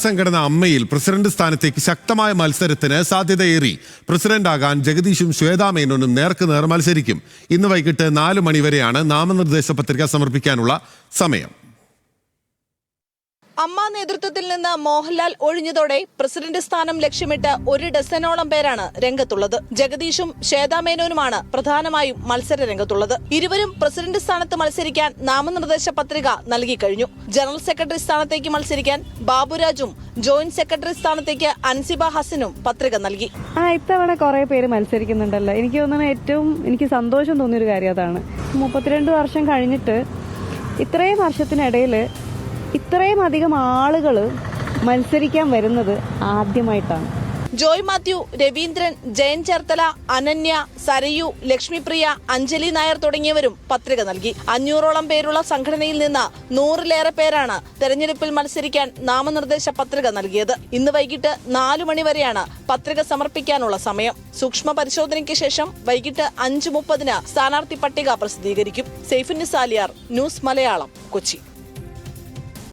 സംഘടന അമ്മയിൽ പ്രസിഡന്റ് സ്ഥാനത്തേക്ക് ശക്തമായ മത്സരത്തിന് സാധ്യതയേറി. പ്രസിഡന്റാകാൻ ജഗദീഷും ശ്വേതാ മേനോനും നേർക്കുനേർ മത്സരിക്കും. ഇന്ന് വൈകിട്ട് 4 മണിവരെയാണ് നാമനിർദ്ദേശ പത്രിക സമർപ്പിക്കാനുള്ള സമയം. അമ്മ നേതൃത്വത്തിൽ നിന്ന് മോഹൻലാൽ ഒഴിഞ്ഞതോടെ പ്രസിഡന്റ് സ്ഥാനം ലക്ഷ്യമിട്ട് 1 ഡസനോളം പേരാണ് രംഗത്തുള്ളത്. ജഗദീഷും ശ്വേതാ മേനോനുമാണ് പ്രധാനമായും മത്സര രംഗത്തുള്ളത്. ഇരുവരും പ്രസിഡന്റ് സ്ഥാനത്ത് മത്സരിക്കാൻ നാമനിർദ്ദേശ പത്രിക നൽകി കഴിഞ്ഞു. ജനറൽ സെക്രട്ടറി സ്ഥാനത്തേക്ക് മത്സരിക്കാൻ ബാബുരാജും ജോയിന്റ് സെക്രട്ടറി സ്ഥാനത്തേക്ക് അൻസിബ ഹസനും പത്രിക നൽകി. ഇത്തവണ കുറെ പേര് മത്സരിക്കുന്നുണ്ടല്ലോ. എനിക്ക് തോന്നുന്നത് ഏറ്റവും എനിക്ക് സന്തോഷം തോന്നിയൊരു കാര്യം അതാണ്. 32 വർഷം കഴിഞ്ഞിട്ട് ഇത്രയും വർഷത്തിനിടയിൽ ഇത്രയും അധികം ആളുകൾ മത്സരിക്കാൻ വരുന്നത് ആദ്യമായിട്ടാണ്. ജോയ് മാത്യു, രവീന്ദ്രൻ, ജയൻ ചേർത്തല, അനന്യ, സരയു, ലക്ഷ്മിപ്രിയ, അഞ്ജലി നായർ തുടങ്ങിയവരും പത്രിക നൽകി. 500ഓളം പേരുള്ള സംഘടനയിൽ നിന്ന് 100ലേറെ പേരാണ് തെരഞ്ഞെടുപ്പിൽ മത്സരിക്കാൻ നാമനിർദ്ദേശ പത്രിക നൽകിയത്. ഇന്ന് വൈകിട്ട് 4 മണിവരെയാണ് പത്രിക സമർപ്പിക്കാനുള്ള സമയം. സൂക്ഷ്മ പരിശോധനയ്ക്ക് ശേഷം വൈകിട്ട് 5:30 സ്ഥാനാർത്ഥി പട്ടിക പ്രസിദ്ധീകരിക്കും. സൈഫുന്നിസാലിയാർ, ന്യൂസ് മലയാളം, കൊച്ചി.